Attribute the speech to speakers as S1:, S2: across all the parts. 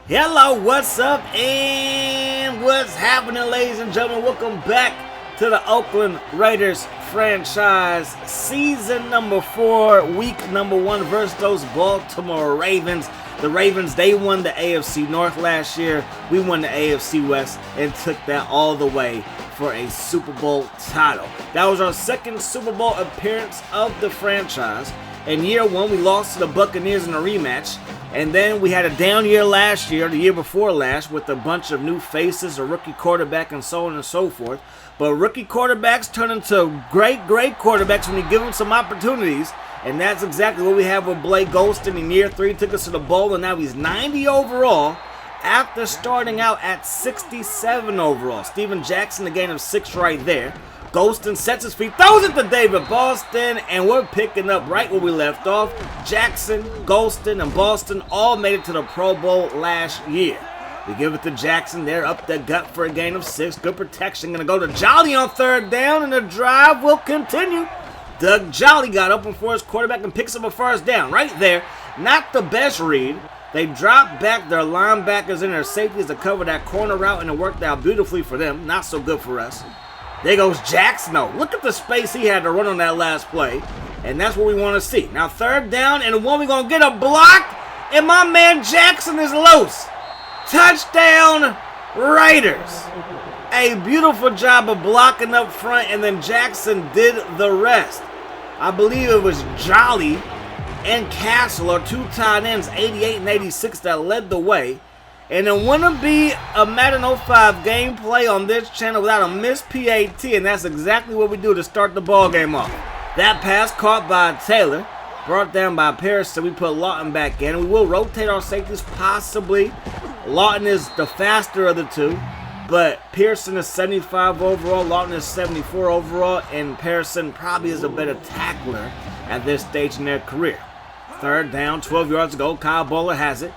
S1: Hello, what's up, and what's happening, ladies and gentlemen? Welcome back to the Oakland Raiders franchise, season number 4, week number 1 versus those Baltimore Ravens. The Ravens, they won the AFC North last year. We won the AFC West and took that all the way for a Super Bowl title. That was our second Super Bowl appearance of the franchise. In year 1, we lost to the Buccaneers in a rematch. And then we had a down year last year, the year before last, with a bunch of new faces, a rookie quarterback, and so on and so forth. But rookie quarterbacks turn into great quarterbacks when you give them some opportunities. And that's exactly what we have with Blake Golston in year 3. Took us to the bowl, and now he's 90 overall after starting out at 67 overall. Steven Jackson, a gain of 6 right there. Golston sets his feet, throws it to David Boston, and we're picking up right where we left off. Jackson, Golston, and Boston all made it to the Pro Bowl last year. We give it to Jackson. They're up the gut for a gain of 6. Good protection. Going to go to Jolly on 3rd down, and the drive will continue. Doug Jolly got open for his quarterback and picks up a first down right there. Not the best read. They dropped back their linebackers and their safeties to cover that corner route, and it worked out beautifully for them. Not so good for us. There goes Jackson. No, look at the space he had to run on that last play. And that's what we want to see. Now 3rd down, and one we're going to get a block, and my man Jackson is loose. Touchdown, Raiders. A beautiful job of blocking up front, and then Jackson did the rest. I believe it was Jolly and Castle, or 2 tight ends, 88 and 86, that led the way. And it wouldn't be a Madden 05 gameplay on this channel without a missed PAT, and that's exactly what we do to start the ball game off. That pass caught by Taylor, brought down by Paris, so we put Lawton back in. We will rotate our safeties possibly. Lawton is the faster of the two, but Pearson is 75 overall, Lawton is 74 overall, and Pearson probably is a better tackler at this stage in their career. 3rd down, 12 yards to go. Kyle Bowler has it.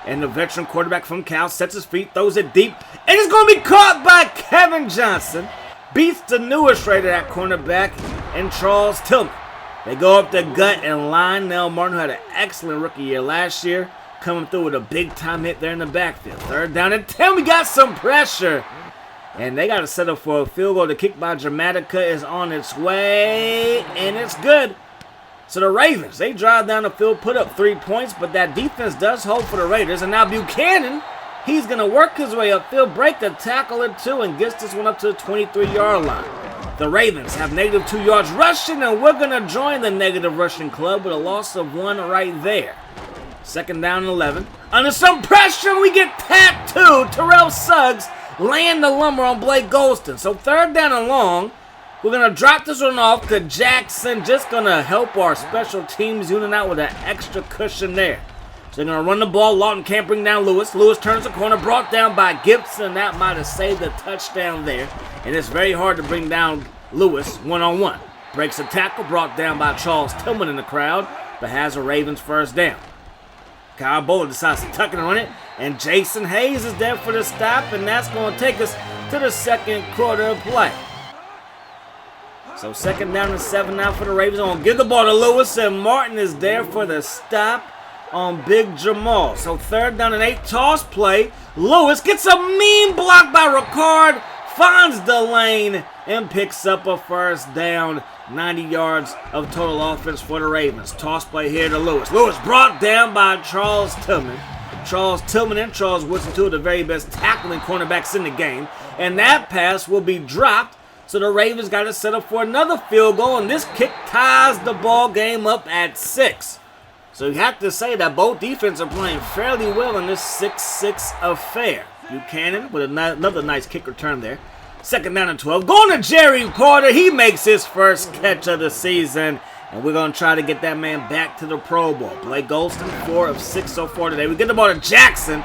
S1: And the veteran quarterback from Cal sets his feet, throws it deep, and it's going to be caught by Kevin Johnson. Beats the newest Raider at cornerback, and Charles Tillman. They go up the gut, and Lionel Martin, who had an excellent rookie year last year, coming through with a big-time hit there in the backfield. 3rd down and 10, we got some pressure. And they got to set up for a field goal. The kick by Dramatica is on its way, and it's good. So the Ravens, they drive down the field, put up 3 points, but that defense does hold for the Raiders. And now Buchanan, he's going to work his way upfield, break the tackle or 2, and gets this one up to the 23-yard line. The Ravens have negative 2 yards rushing, and we're going to join the negative rushing club with a loss of 1 right there. 2nd down and 11. Under some pressure, we get tattooed. Terrell Suggs laying the lumber on Blake Golston. So 3rd down and long. We're going to drop this one off to Jackson. Just going to help our special teams unit out with an extra cushion there. So they're going to run the ball. Lawton can't bring down Lewis. Lewis turns the corner, brought down by Gibson. That might have saved the touchdown there. And it's very hard to bring down Lewis one-on-one. Breaks a tackle, brought down by Charles Tillman in the crowd, but has a Ravens first down. Kyle Bowler decides to tuck it and run it. And Jason Hayes is there for the stop. And that's going to take us to the 2nd quarter of play. So 2nd down and 7 now for the Ravens. I'm going to give the ball to Lewis, and Martin is there for the stop on Big Jamal. So 3rd down and 8, toss play. Lewis gets a mean block by Ricard, finds the lane, and picks up a first down. 90 yards of total offense for the Ravens. Toss play here to Lewis. Lewis brought down by Charles Tillman. Charles Tillman and Charles Woodson, 2 of the very best tackling cornerbacks in the game. And that pass will be dropped. So the Ravens got to set up for another field goal, and this kick ties the ball game up at 6. So you have to say that both defenses are playing fairly well in this 6-6 affair. Buchanan with another nice kick return there. 2nd down and 12. Going to Jerry Porter. He makes his first catch of the season, and we're going to try to get that man back to the Pro Bowl. Blake Golston, 4 of 6 so far today. We get the ball to Jackson,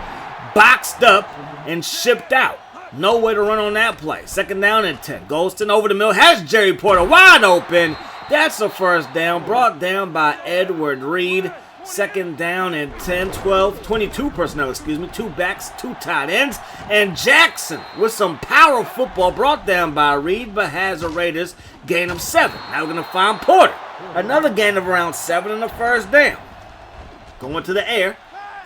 S1: boxed up and shipped out. No way to run on that play. 2nd down and 10. Golston over the middle. Has Jerry Porter wide open. That's a first down. Brought down by Edward Reed. 2nd down and 10, 12, 22 personnel, 2 backs, 2 tight ends. And Jackson with some power football brought down by Reed, but has a Raiders gain of 7. Now we're going to find Porter. Another gain of around 7 in the first down. Going to the air.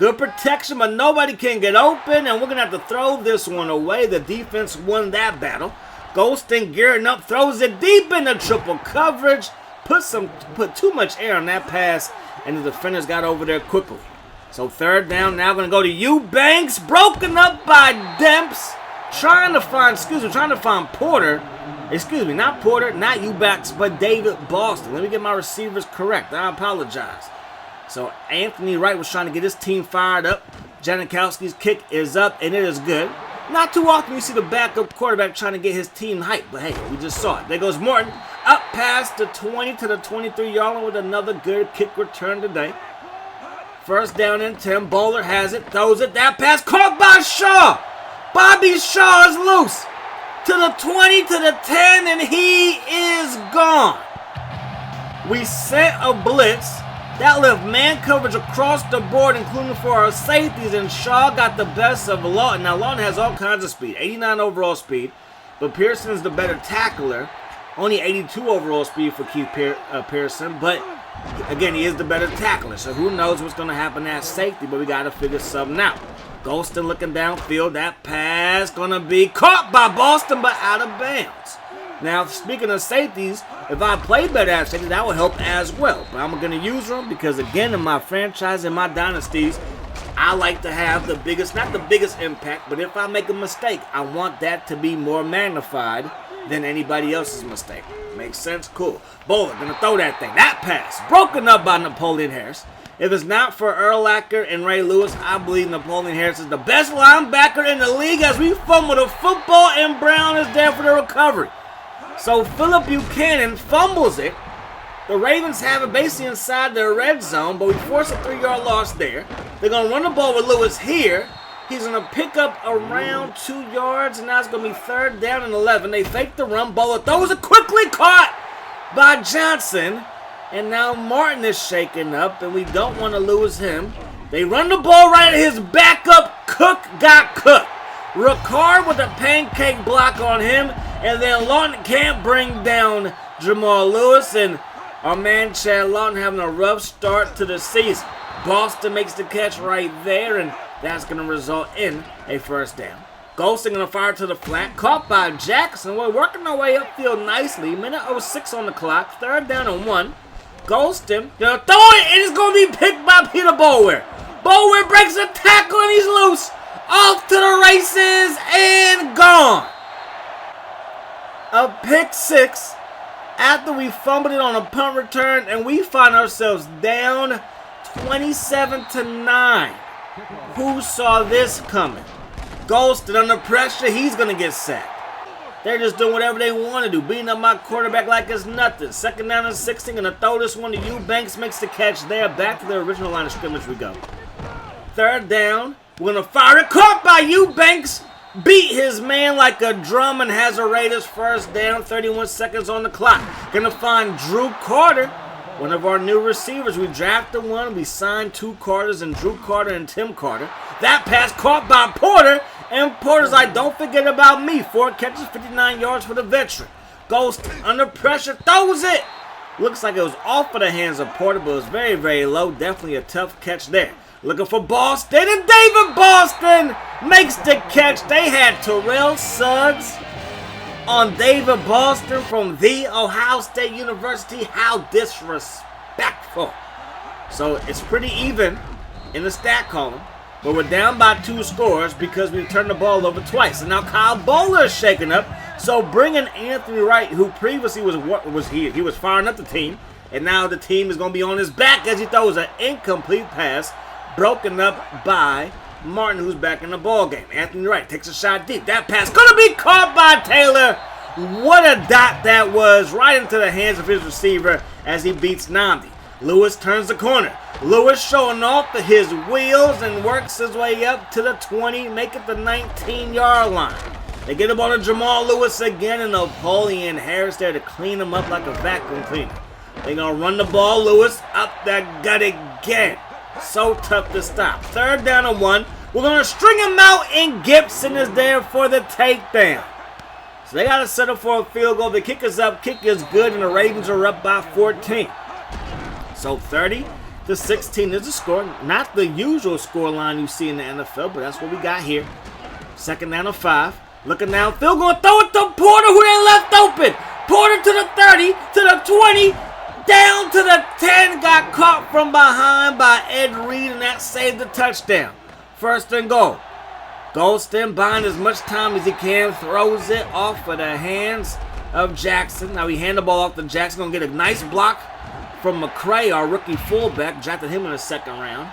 S1: Good protection, but nobody can get open, and we're going to have to throw this one away. The defense won that battle. Ghosting, gearing up, throws it deep into triple coverage. Put too much air on that pass, and the defenders got over there quickly. So third down, now going to go to Eubanks, broken up by Demps, trying to find Porter. Excuse me, not Porter, not Eubanks, but David Boston. Let me get my receivers correct. I apologize. So Anthony Wright was trying to get his team fired up. Janikowski's kick is up, and it is good. Not too often you see the backup quarterback trying to get his team hyped, but hey, we just saw it. There goes Morton, up past the 20 to the 23-yard line with another good kick return today. First down and 10. Bowler has it, throws it. That pass caught by Shaw. Bobby Shaw is loose. To the 20, to the 10, and he is gone. We sent a blitz. That left man coverage across the board, including for our safeties, and Shaw got the best of Lawton. Now, Lawton has all kinds of speed, 89 overall speed, but Pearson's the better tackler. Only 82 overall speed for Keith Pearson, but again, he is the better tackler, so who knows what's going to happen at safety, but we got to figure something out. Golston looking downfield. That pass going to be caught by Boston, but out of bounds. Now, speaking of safeties, if I play better at safety, that will help as well. But I'm going to use them because, again, in my franchise, in my dynasties, I like to have the biggest, not the biggest impact, but if I make a mistake, I want that to be more magnified than anybody else's mistake. Makes sense? Cool. Bowler going to throw that thing. That pass broken up by Napoleon Harris. If it's not for Urlacher and Ray Lewis, I believe Napoleon Harris is the best linebacker in the league as we fumble the football and Brown is there for the recovery. So Phillip Buchanan fumbles it. The Ravens have it basically inside their red zone, but we force a 3-yard loss there. They're going to run the ball with Lewis here. He's going to pick up around 2 yards, and now it's going to be third down and 11. They fake the run. Bowler throws it quickly, caught by Johnson. And now Martin is shaken up, and we don't want to lose him. They run the ball right at his backup. Cook got cooked. Ricard with a pancake block on him, and then Lawton can't bring down Jamal Lewis, and our man Chad Lawton having a rough start to the season. Boston makes the catch right there, and that's going to result in a first down. Golston going to fire to the flat, caught by Jackson. We're working our way upfield nicely. Minute 06 on the clock, third down and 1. Golston going to throw it, and it's going to be picked by Peter Boulware. Boulware breaks a tackle, and he's loose. Off to the races, and gone. A pick six after we fumbled it on a punt return, and we find ourselves down 27-9. Who saw this coming? Golston under pressure, he's going to get sacked. They're just doing whatever they want to do, beating up my quarterback like it's nothing. Second down and 16, going to throw this one to Eubanks, makes the catch there. Back to the original line of scrimmage we go. Third down, we're going to fire it. Caught by Eubanks, beat his man like a drum and has a Raiders first down. 31 seconds on the clock. Going to find Drew Carter, one of our new receivers. We drafted one. We signed 2 Carters, and Drew Carter and Tim Carter. That pass caught by Porter. And Porter's like, don't forget about me. 4 catches, 59 yards for the veteran. Goes under pressure, throws it. Looks like it was off of the hands of Porter, but it was very, very low. Definitely a tough catch there. Looking for Boston, and David Boston makes the catch. They had Terrell Suggs on David Boston from the Ohio State University. How disrespectful. So it's pretty even in the stat column. But we're down by 2 scores because we turned the ball over twice. And now Kyle Bowler is shaken up. So bringing Anthony Wright, who previously he was firing up the team, and now the team is going to be on his back as he throws an incomplete pass, broken up by Martin, who's back in the ball game. Anthony Wright takes a shot deep. That pass going to be caught by Taylor. What a dot that was, right into the hands of his receiver as he beats Namdi. Lewis turns the corner. Lewis showing off his wheels and works his way up to the 20, make it the 19-yard line. They get the ball to Jamal Lewis again, and Napoleon Harris there to clean him up like a vacuum cleaner. They're going to run the ball. Lewis up that gut again. So tough to stop. Third down and 1. We're going to string him out, and Gibson is there for the takedown. So they got to settle for a field goal. The kick is up. Kick is good, and the Ravens are up by 14. So 30 16 is the score. Not the usual score line you see in the NFL, but that's what we got here. 2nd down and 5. Looking downfield, going to throw it to Porter, who they left open. Porter to the 30, to the 20, down to the 10. Got caught from behind by Ed Reed, and that saved the touchdown. 1st and goal. Golston buying as much time as he can, throws it off of the hands of Jackson. Now we hand the ball off to Jackson. Going to get a nice block from McCray, our rookie fullback. Drafted him in the 2nd round.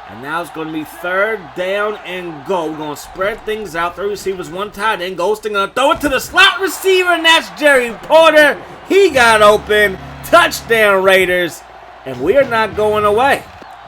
S1: And now it's going to be 3rd down and goal. We're going to spread things out. 3 receivers, 1 tight end. Golston going to throw it to the slot receiver, and that's Jerry Porter. He got open. Touchdown, Raiders. And we are not going away.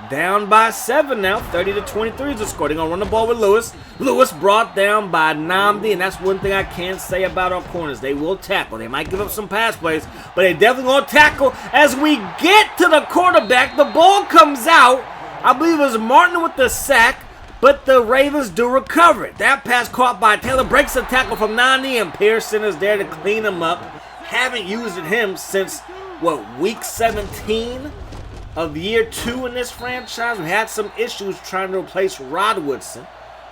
S1: Down by 7 now. 30-23 is the score. They're going to run the ball with Lewis. Lewis brought down by Nnamdi, and that's one thing I can't say about our corners. They will tackle. They might give up some pass plays, but they definitely going to tackle. As we get to the quarterback, the ball comes out. I believe it was Martin with the sack, but the Ravens do recover it. That pass caught by Taylor, breaks the tackle from Nani, and Pearson is there to clean him up. Haven't used him since, week 17 of year 2 in this franchise. We had some issues trying to replace Rod Woodson.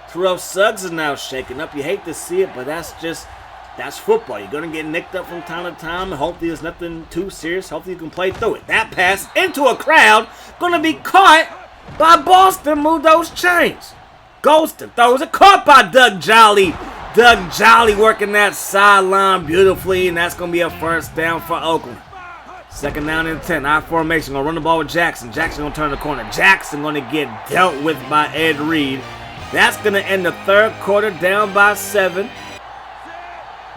S1: Terrell Suggs is now shaken up. You hate to see it, but that's football. You're going to get nicked up from time to time. Hopefully it's nothing too serious. Hopefully you can play through it. That pass into a crowd, going to be caught by Boston. Move those chains. Golston throws it, caught by Doug Jolly. Doug Jolly working that sideline beautifully, and that's going to be a 1st down for Oakland. 2nd down and 10. I formation. Going to run the ball with Jackson. Jackson going to turn the corner. Jackson going to get dealt with by Ed Reed. That's going to end the 3rd quarter down by 7.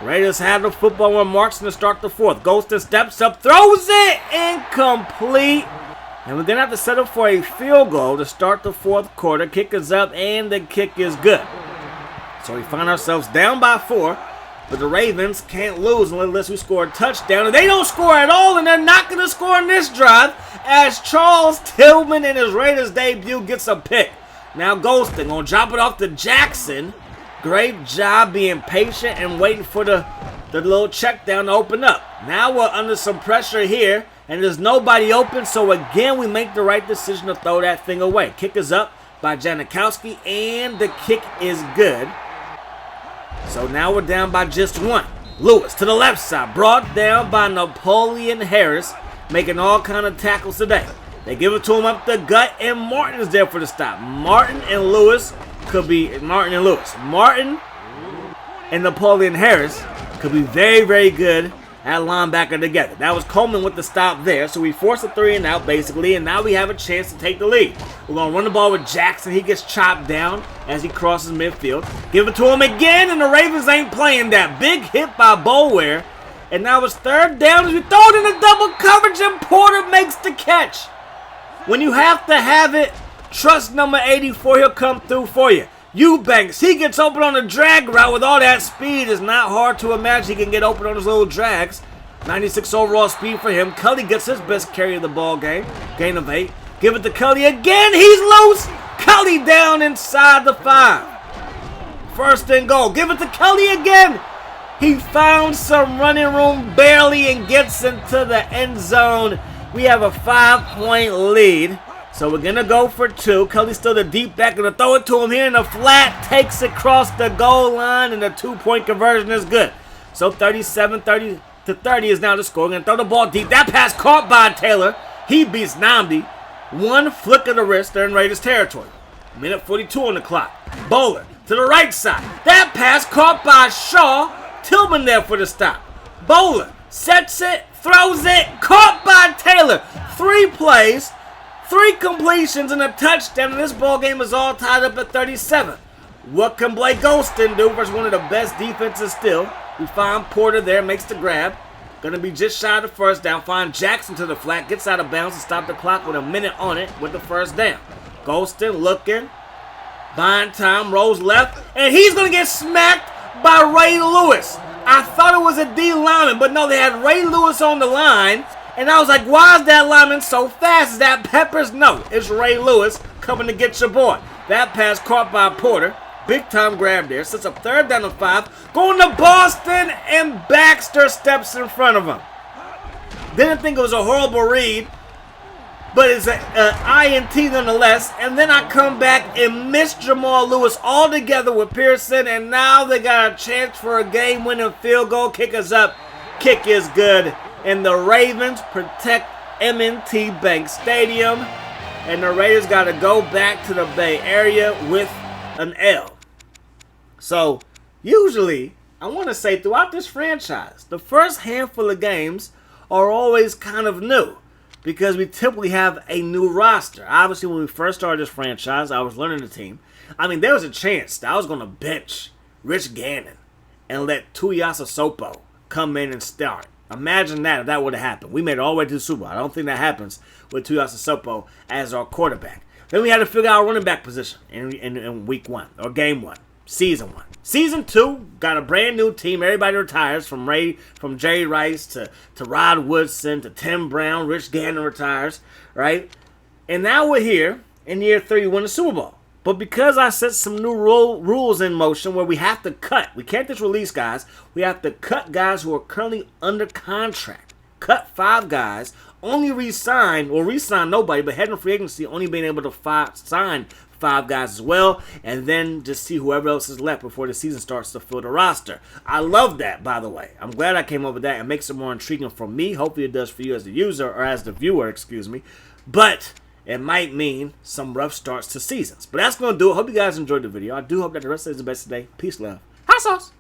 S1: Raiders have the football when marching to start the 4th. Golston steps up, throws it, incomplete. And we're going to have to settle for a field goal to start the 4th quarter. Kick is up, and the kick is good. So we find ourselves down by 4, but the Ravens can't lose unless we score a touchdown. And they don't score at all, and they're not going to score in this drive as Charles Tillman in his Raiders debut gets a pick. Now Golston going to drop it off to Jackson. Great job being patient and waiting for the little check down to open up. Now we're under some pressure here, and there's nobody open, so again we make the right decision to throw that thing away. Kick is up by Janikowski, and the kick is good. So now we're down by just 1. Lewis to the left side, brought down by Napoleon Harris, making all kind of tackles today. They give it to him up the gut, and Martin is there for the stop. Martin and Lewis could be Martin and Napoleon Harris could be very, very good at linebacker together. That was Coleman with the stop there, so we forced a 3 and out basically, and now we have a chance to take the lead. We're going to run the ball with Jackson. He gets chopped down as he crosses midfield. Give it to him again, and the Ravens ain't playing that. Big hit by Boulware, and now it's 3rd down as we throw it in the double coverage, and Porter makes the catch. When you have to have it, trust number 84, he'll come through for you. Eubanks, he gets open on the drag route with all that speed. It's not hard to imagine he can get open on his little drags. 96 overall speed for him. Cully gets his best carry of the ball game. Gain of 8. Give it to Cully again. He's loose. Cully down inside the 5. 1st and goal. Give it to Cully again. He found some running room barely and gets into the end zone. We have a 5-point lead. So we're going to go for 2. Cully's still the deep back. Going to throw it to him here in the flat. Takes it across the goal line, and the 2-point conversion is good. So 37-30 to 30 is now the score. Going to throw the ball deep. That pass caught by Taylor. He beats Nnamdi. 1 flick of the wrist. They're in Raiders territory. Minute 42 on the clock. Bowler to the right side. That pass caught by Shaw. Tillman there for the stop. Bowler sets it, throws it, caught by Taylor. 3 plays. 3 completions and a touchdown, and this ball game is all tied up at 37. What can Blake Golston do versus one of the best defenses still? We find Porter there, makes the grab. Gonna be just shy of the 1st down. Find Jackson to the flat, gets out of bounds and stop the clock with a minute on it with the 1st down. Golston looking, buying time, rolls left, and he's gonna get smacked by Ray Lewis. I thought it was a D lineman, but no, they had Ray Lewis on the line. And I was like, why is that lineman so fast? Is that Peppers? No, it's Ray Lewis coming to get your boy. That pass caught by Porter. Big time grab there. Sets up 3rd down and 5. Going to Boston, and Baxter steps in front of him. Didn't think it was a horrible read. but it's an INT nonetheless. And then I come back and miss Jamal Lewis all together with Pearson, and now they got a chance for a game-winning field goal. Kick is up. Kick is good. And the Ravens protect M&T Bank Stadium, and the Raiders got to go back to the Bay Area with an L. So, usually, I want to say throughout this franchise, the first handful of games are always kind of new because we typically have a new roster. Obviously, when we first started this franchise, I was learning the team. I mean, there was a chance that I was going to bench Rich Gannon and let Tuiasosopo come in and start. Imagine that if that would have happened. We made it all the way to the Super Bowl. I don't think that happens with Tuiasosopo as our quarterback. Then we had to figure out our running back position in week 1 or game 1, season 1. Season 2 got a brand new team. Everybody retires from Jerry Rice to Rod Woodson to Tim Brown. Rich Gannon retires, right? And now we're here in year 3. We win the Super Bowl. But because I set some new rules in motion where we have to cut, we can't just release guys. We have to cut guys who are currently under contract. Cut 5 guys, only re-sign nobody, but heading free agency, only being able to sign 5 guys as well, and then just see whoever else is left before the season starts to fill the roster. I love that, by the way. I'm glad I came up with that. It makes it more intriguing for me. Hopefully it does for you as the user, or as the viewer, excuse me. But it might mean some rough starts to seasons. But that's going to do it. Hope you guys enjoyed the video. I do hope that the rest of the best today. Peace, love. Hot sauce.